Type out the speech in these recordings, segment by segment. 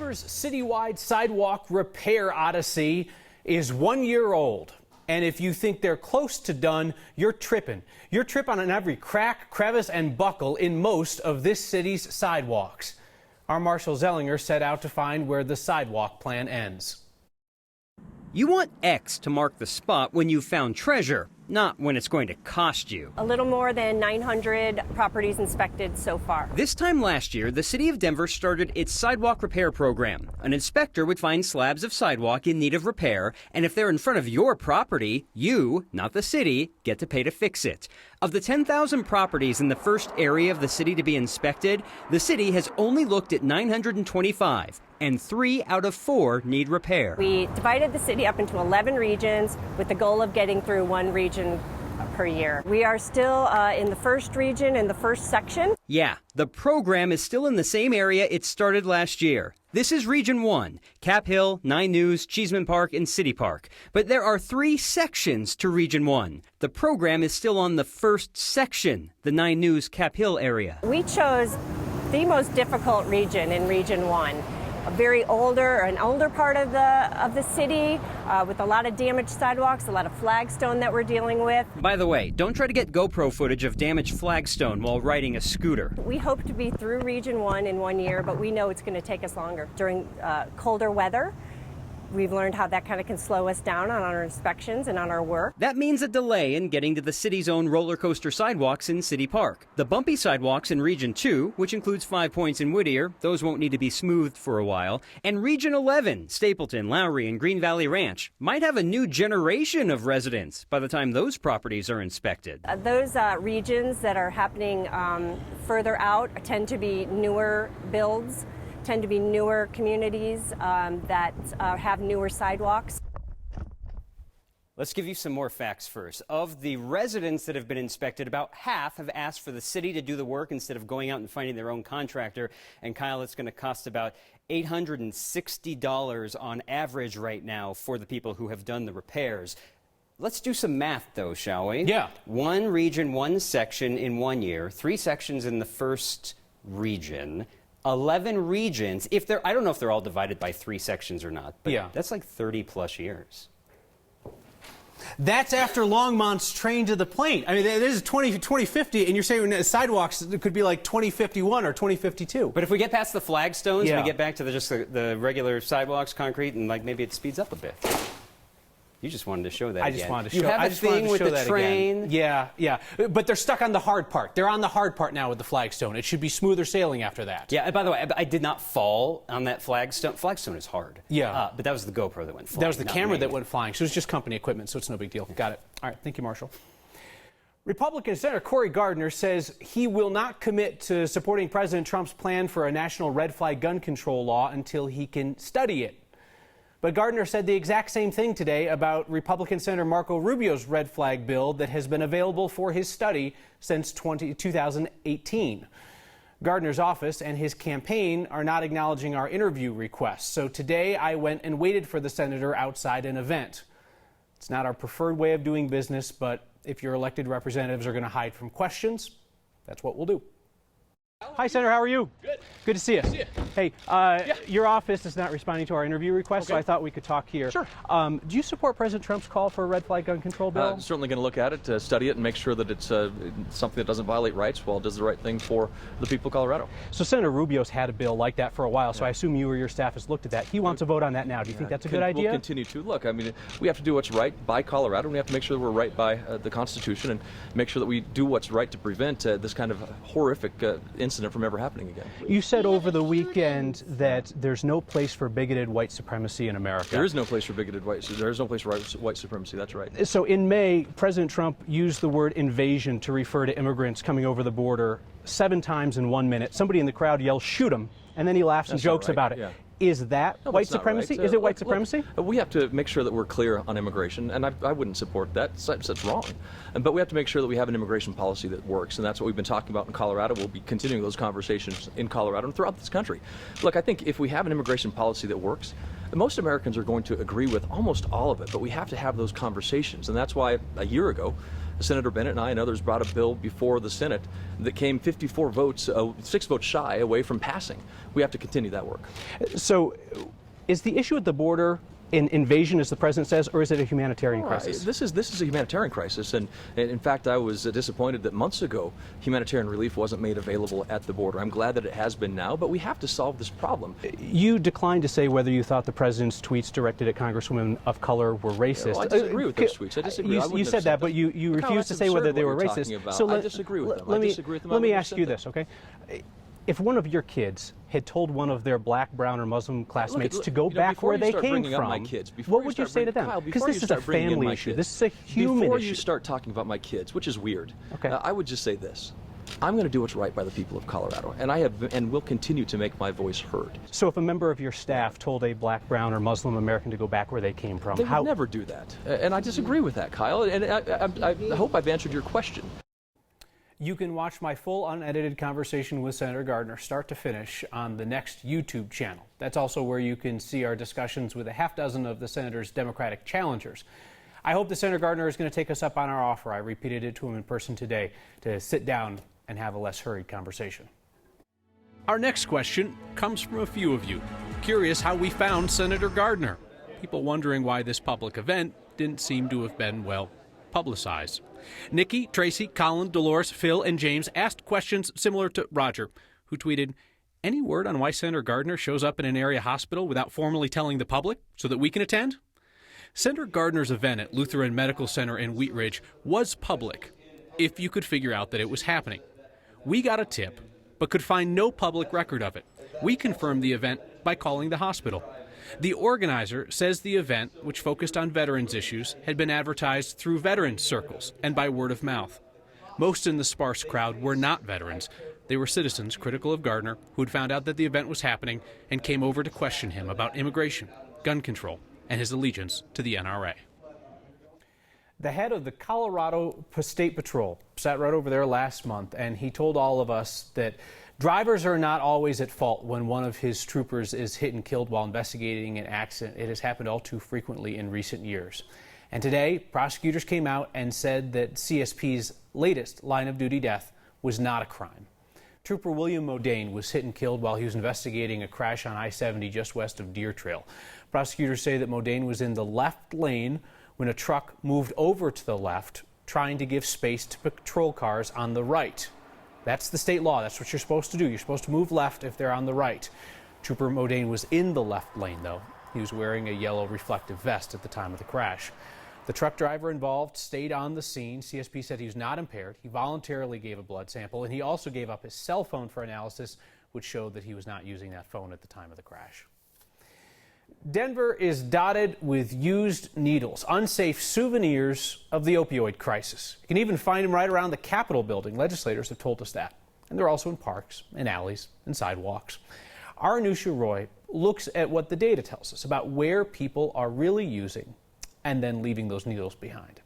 Denver's citywide sidewalk repair odyssey is 1 year old. And if you think they're close to done, you're tripping. You're tripping on every crack, crevice, and buckle in most of this city's sidewalks. Our Marshall Zellinger set out to find where the sidewalk plan ends. You want X to mark the spot when you've found treasure, not when it's going to cost you. A little more than 900 properties inspected so far. This time last year, the city of Denver started its sidewalk repair program. An inspector would find slabs of sidewalk in need of repair, and if they're in front of your property, you, not the city, get to pay to fix it. Of the 10,000 properties in the first area of the city to be inspected, the city has only looked at 925. And 3 out of 4 need repair. We divided the city up into 11 regions with the goal of getting through one region per year. We are still in the first region, in the first section. Yeah, the program is still in the same area it started last year. This is Region 1, Cap Hill, 9 News, Cheeseman Park, and City Park. But there are 3 sections to Region 1. The program is still on the first section, the 9 News Cap Hill area. We chose the most difficult region in Region 1. An older part of the city with a lot of damaged sidewalks, a lot of flagstone that we're dealing with. By the way, don't try to get GoPro footage of damaged flagstone while riding a scooter. We hope to be through Region 1 in 1 year, but we know it's going to take us longer. During colder weather, we've learned how that kind of can slow us down on our inspections and on our work. That means a delay in getting to the city's own roller coaster sidewalks in City Park. The bumpy sidewalks in Region 2, which includes 5 Points in Whittier, those won't need to be smoothed for a while. And Region 11, Stapleton, Lowry, and Green Valley Ranch, might have a new generation of residents by the time those properties are inspected. Those regions that are happening further out tend to be newer builds, tend to be newer communities that have newer sidewalks. Let's give you some more facts first. Of the residents that have been inspected, about half have asked for the city to do the work instead of going out and finding their own contractor. And Kyle, it's going to cost about $860 on average right now for the people who have done the repairs. Let's do some math, though, shall we? Yeah. 1 region, 1 section in 1 year, 3 sections in the first region. 11 regions. I don't know if they're all divided by 3 sections or not, but yeah, that's like 30 plus years. That's after Longmont's train to the plane. I mean, this is 2050, and you're saying sidewalks could be like 2051 or 2052. But if we get past the flagstones, yeah, we get back to just the regular sidewalks, concrete, and like maybe it speeds up a bit. You just wanted to show that I again. just wanted to you show. have I a just wanted thing to with show the that train. Again. Yeah. But they're stuck on the hard part. They're on the hard part now with the flagstone. It should be smoother sailing after that. Yeah. And by the way, I did not fall on that flagstone. Flagstone is hard. Yeah. But that was the GoPro that went flying. That was the camera that went flying. So it was just company equipment, so it's no big deal. Got it. All right. Thank you, Marshall. Republican Senator Cory Gardner says he will not commit to supporting President Trump's plan for a national red flag gun control law until he can study it. But Gardner said the exact same thing today about Republican Senator Marco Rubio's red flag bill that has been available for his study since 2018. Gardner's office and his campaign are not acknowledging our interview requests. So today I went and waited for the senator outside an event. It's not our preferred way of doing business, but if your elected representatives are going to hide from questions, that's what we'll do. Hi, Senator. How are you? Good. Good to see you. Hey, your office is not responding to our interview request, so I thought we could talk here. Sure. Do you support President Trump's call for a red flag gun control bill? Certainly going to look at it, study it, and make sure that it's something that doesn't violate rights while it does the right thing for the people of Colorado. So Senator Rubio's had a bill like that for a while, so I assume you or your staff has looked at that. He wants to vote on that now. Do you think that's a good idea? We'll continue to. Look, I mean, we have to do what's right by Colorado, and we have to make sure that we're right by the Constitution and make sure that we do what's right to prevent this kind of horrific incident from ever happening again. You said over the weekend that there's no place for bigoted white supremacy in America. There is no place for bigoted there is no place for white supremacy. That's right. So in May, President Trump used the word invasion to refer to immigrants coming over the border 7 times in 1 minute. Somebody in the crowd yells, "Shoot him," and then he laughs and jokes about it. Yeah. Is that white supremacy? Right. Is it white supremacy? We have to make sure that we're clear on immigration, and I wouldn't support that. That's wrong. But we have to make sure that we have an immigration policy that works, and that's what we've been talking about in Colorado. We'll be continuing those conversations in Colorado and throughout this country. Look, I think if we have an immigration policy that works, most Americans are going to agree with almost all of it, but we have to have those conversations, and that's why a year ago, Senator Bennett and I and others brought a bill before the Senate that came 54 votes, 6 votes shy away from passing. We have to continue that work. So, is the issue at the border an invasion, as the president says, or is it a humanitarian crisis? This is a humanitarian crisis, and in fact, I was disappointed that months ago humanitarian relief wasn't made available at the border. I'm glad that it has been now, but we have to solve this problem. You declined to say whether you thought the president's tweets directed at congresswomen of color were racist. Well, I disagree with those tweets. I disagree. You said that, but you refused to say whether they were racist. So I disagree with them. Let me ask you this, okay? If one of your kids had told one of their black, brown, or Muslim classmates to go back where they came from, what would you say to them? Because this is a family issue. This is a human issue. Before you start talking about my kids, which is weird, I would just say this. I'm going to do what's right by the people of Colorado, and I have and will continue to make my voice heard. So if a member of your staff told a black, brown, or Muslim American to go back where they came from, they would never do that. And I disagree with that, Kyle, and I hope I've answered your question. You can watch my full unedited conversation with Senator Gardner start to finish on the next YouTube channel. That's also where you can see our discussions with a half dozen of the senator's Democratic challengers. I hope that Senator Gardner is going to take us up on our offer. I repeated it to him in person today to sit down and have a less hurried conversation. Our next question comes from a few of you, curious how we found Senator Gardner. People wondering why this public event didn't seem to have been, well, publicized. Nikki, Tracy, Colin, Dolores, Phil, and James asked questions similar to Roger, who tweeted, "Any word on why Senator Gardner shows up in an area hospital without formally telling the public so that we can attend?" Senator Gardner's event at Lutheran Medical Center in Wheat Ridge was public, if you could figure out that it was happening. We got a tip, but could find no public record of it. We confirmed the event by calling the hospital. The organizer says the event, which focused on veterans issues, had been advertised through veterans circles and by word of mouth. Most in the sparse crowd were not veterans. They were citizens critical of Gardner who had found out that the event was happening and came over to question him about immigration, gun control, and his allegiance to the NRA. The head of the Colorado State Patrol sat right over there last month, and he told all of us that drivers are not always at fault when one of his troopers is hit and killed while investigating an accident. It has happened all too frequently in recent years. And today, prosecutors came out and said that CSP's latest line-of-duty death was not a crime. Trooper William Modane was hit and killed while he was investigating a crash on I-70 just west of Deer Trail. Prosecutors say that Modane was in the left lane when a truck moved over to the left, trying to give space to patrol cars on the right. That's the state law. That's what you're supposed to do. You're supposed to move left if they're on the right. Trooper Modane was in the left lane, though. He was wearing a yellow reflective vest at the time of the crash. The truck driver involved stayed on the scene. CSP said he was not impaired. He voluntarily gave a blood sample, and he also gave up his cell phone for analysis, which showed that he was not using that phone at the time of the crash. Denver is dotted with used needles, unsafe souvenirs of the opioid crisis. You can even find them right around the Capitol building. Legislators have told us that. And they're also in parks and alleys and sidewalks. Our Anusha Roy looks at what the data tells us about where people are really using and then leaving those needles behind.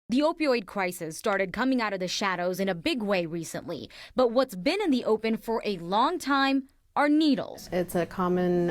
The opioid crisis started coming out of the shadows in a big way recently. But what's been in the open for a long time are needles. It's a common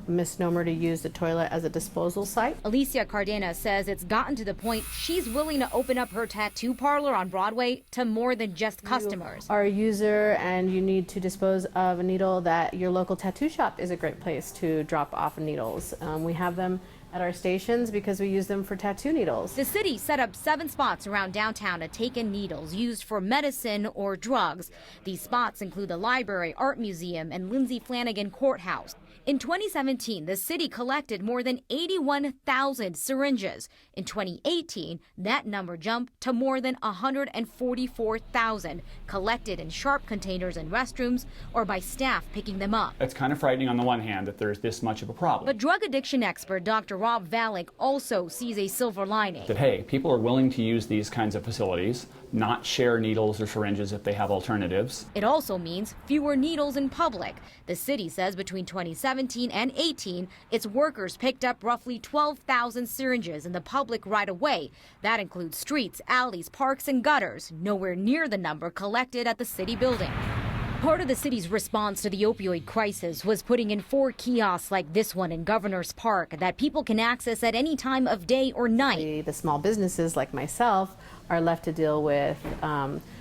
misnomer to use the toilet as a disposal site. Alicia Cardenas says it's gotten to the point she's willing to open up her tattoo parlor on Broadway to more than just customers. You are a user and you need to dispose of a needle, that your local tattoo shop is a great place to drop off needles. We have them at our stations because we use them for tattoo needles. The city set up 7 spots around downtown to take in needles used for medicine or drugs. These spots include the library, art museum, and Lindsay Flanagan Courthouse. In 2017, the city collected more than 81,000 syringes. In 2018, that number jumped to more than 144,000 collected in sharp containers in restrooms or by staff picking them up. It's kind of frightening on the one hand that there's this much of a problem. But drug addiction expert Dr. Rob Valek also sees a silver lining. That, hey, people are willing to use these kinds of facilities, not share needles or syringes if they have alternatives. It also means fewer needles in public. The city says between 2017 and 18, its workers picked up roughly 12,000 syringes in the public right away. That includes streets, alleys, parks, and gutters, nowhere near the number collected at the city building. Part of the city's response to the opioid crisis was putting in 4 kiosks like this one in Governor's Park that people can access at any time of day or night. The small businesses like myself are left to deal with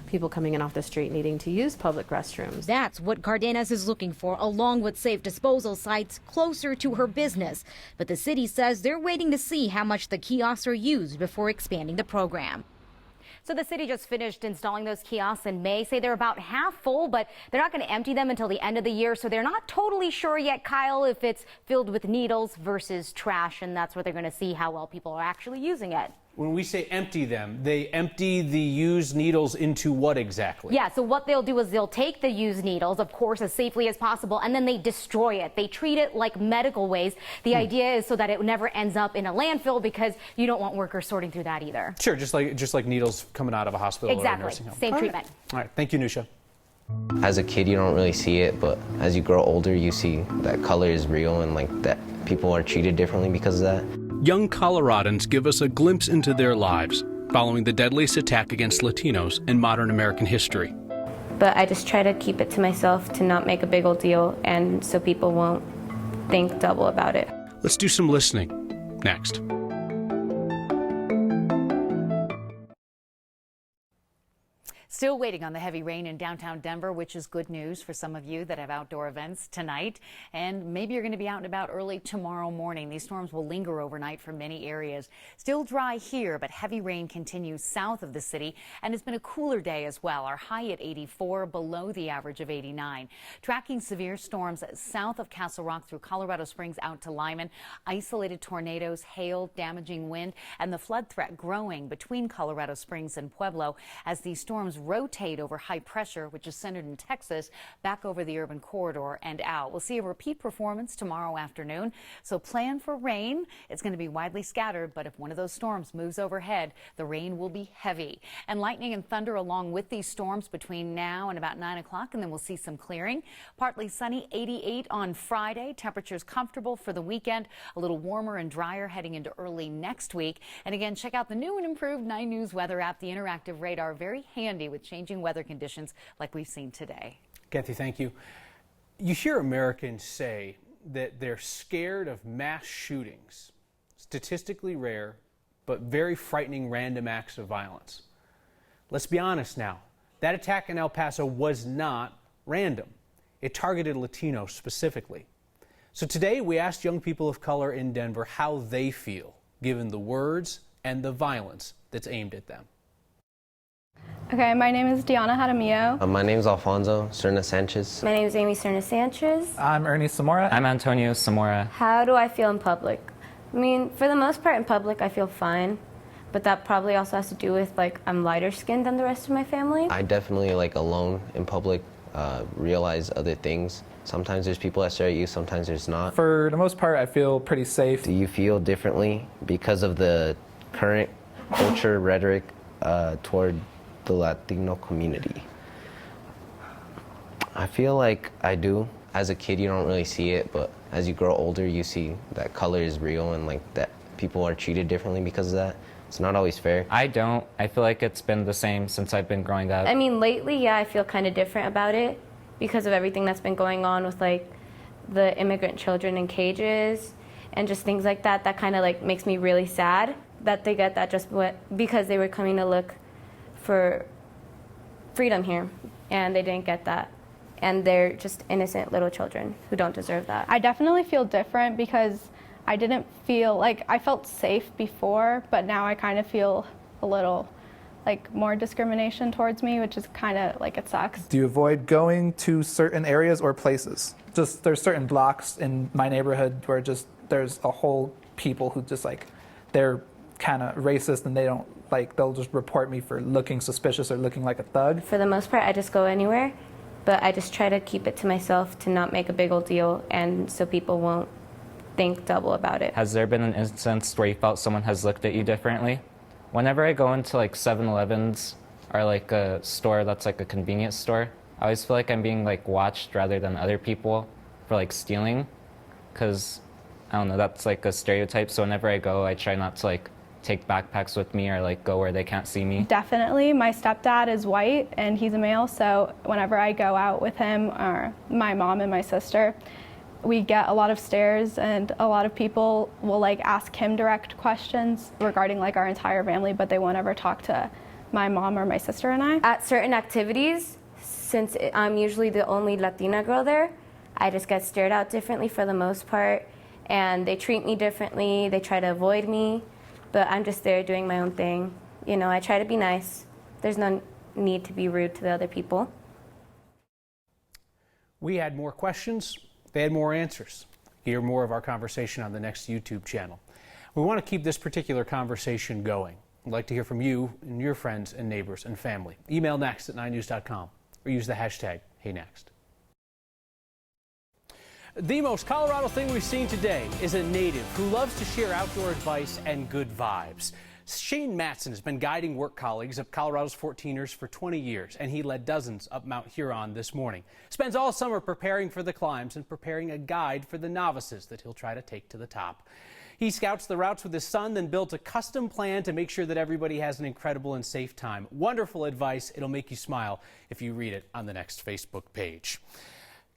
people coming in off the street needing to use public restrooms. That's what Cardenas is looking for, along with safe disposal sites closer to her business. But the city says they're waiting to see how much the kiosks are used before expanding the program. So the city just finished installing those kiosks in May. Say they're about half full, but they're not going to empty them until the end of the year. So they're not totally sure yet, Kyle, if it's filled with needles versus trash. And that's where they're going to see how well people are actually using it. When we say empty them, they empty the used needles into what exactly? Yeah, so what they'll do is they'll take the used needles, of course, as safely as possible, and then they destroy it. They treat it like medical waste. The idea is so that it never ends up in a landfill, because you don't want workers sorting through that either. Sure, just like needles coming out of a hospital or a nursing home. Same treatment. All right, thank you, Nusha. As a kid, you don't really see it, but as you grow older, you see that color is real and like that people are treated differently because of that. Young Coloradans give us a glimpse into their lives following the deadliest attack against Latinos in modern American history. But I just try to keep it to myself to not make a big old deal, and so people won't think double about it. Let's do some listening next. Still waiting on the heavy rain in downtown Denver, which is good news for some of you that have outdoor events tonight. And maybe you're going to be out and about early tomorrow morning. These storms will linger overnight for many areas. Still dry here, but heavy rain continues south of the city. And it's been a cooler day as well. Our high at 84, below the average of 89. Tracking severe storms south of Castle Rock through Colorado Springs out to Lyman. Isolated tornadoes, hail, damaging wind, and the flood threat growing between Colorado Springs and Pueblo as these storms rotate over high pressure, which is centered in Texas, back over the urban corridor and out. We'll see a repeat performance tomorrow afternoon, so plan for rain. It's going to be widely scattered, but if one of those storms moves overhead, the rain will be heavy. And lightning and thunder along with these storms between now and about 9 o'clock, and then we'll see some clearing. Partly sunny, 88 on Friday. Temperatures comfortable for the weekend, a little warmer and drier heading into early next week. And again, check out the new and improved 9 News weather app, the interactive radar, very handy with changing weather conditions like we've seen today. Kathy, thank you. You hear Americans say that they're scared of mass shootings, statistically rare, but very frightening random acts of violence. Let's be honest now. That attack in El Paso was not random. It targeted Latinos specifically. So today we asked young people of color in Denver how they feel, given the words and the violence that's aimed at them. Okay, my name is Diana Jaramillo. My name's Alfonso Serna Sanchez. My name is Amy Serna Sanchez. I'm Ernie Zamora. I'm Antonio Zamora. How do I feel in public? I mean, for the most part in public, I feel fine. But that probably also has to do with, like, I'm lighter skinned than the rest of my family. I definitely, like, alone in public, realize other things. Sometimes there's people that stare at you, sometimes there's not. For the most part, I feel pretty safe. Do you feel differently because of the current culture, rhetoric toward the Latino community? I feel like I do. As a kid, you don't really see it, but as you grow older, you see that color is real and like that people are treated differently because of that. It's not always fair. I don't. I feel like it's been the same since I've been growing up. I mean, lately, yeah, I feel kind of different about it because of everything that's been going on with, like, the immigrant children in cages and just things like that. That kind of, like, makes me really sad that they get that just because they were coming to look for freedom here, and they didn't get that. And they're just innocent little children who don't deserve that. I definitely feel different because I didn't feel like I felt safe before, but now I kind of feel a little like more discrimination towards me, which is kind of like it sucks. Do you avoid going to certain areas or places? Just there's certain blocks in my neighborhood where just there's a whole people who just like they're kind of racist and they don't like they'll just report me for looking suspicious or looking like a thug. For the most part, I just go anywhere, but I just try to keep it to myself to not make a big old deal, and so people won't think double about it. Has there been an instance where you felt someone has looked at you differently? Whenever I go into like 7-Elevens or like a store that's like a convenience store, I always feel like I'm being like watched rather than other people for like stealing, because I don't know, that's like a stereotype. So whenever I go, I try not to like take backpacks with me or like go where they can't see me? Definitely. My stepdad is white and he's a male, so whenever I go out with him or my mom and my sister, we get a lot of stares, and a lot of people will like ask him direct questions regarding like our entire family, but they won't ever talk to my mom or my sister and I. At certain activities, since I'm usually the only Latina girl there, I just get stared at differently for the most part, and they treat me differently, they try to avoid me, but I'm just there doing my own thing. You know, I try to be nice. There's no need to be rude to the other people. We had more questions, they had more answers. Hear more of our conversation on the next YouTube channel. We want to keep this particular conversation going. We'd like to hear from you and your friends and neighbors and family. Email next@9news.com or use the hashtag HeyNext. The most Colorado thing we've seen today is a native who loves to share outdoor advice and good vibes. Shane Matson has been guiding work colleagues of Colorado's 14ers for 20 years, and he led dozens up Mount Huron this morning. Spends all summer preparing for the climbs and preparing a guide for the novices that he'll try to take to the top. He scouts the routes with his son, then built a custom plan to make sure that everybody has an incredible and safe time. Wonderful advice. It'll make you smile if you read it on the Next Facebook page.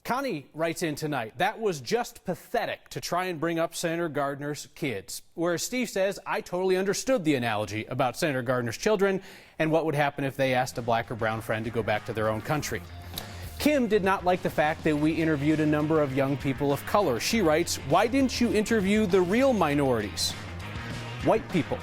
Connie writes in tonight, that was just pathetic to try and bring up Senator Gardner's kids. Whereas Steve says, I totally understood the analogy about Senator Gardner's children and what would happen if they asked a black or brown friend to go back to their own country. Kim did not like the fact that we interviewed a number of young people of color. She writes, why didn't you interview the real minorities? White people.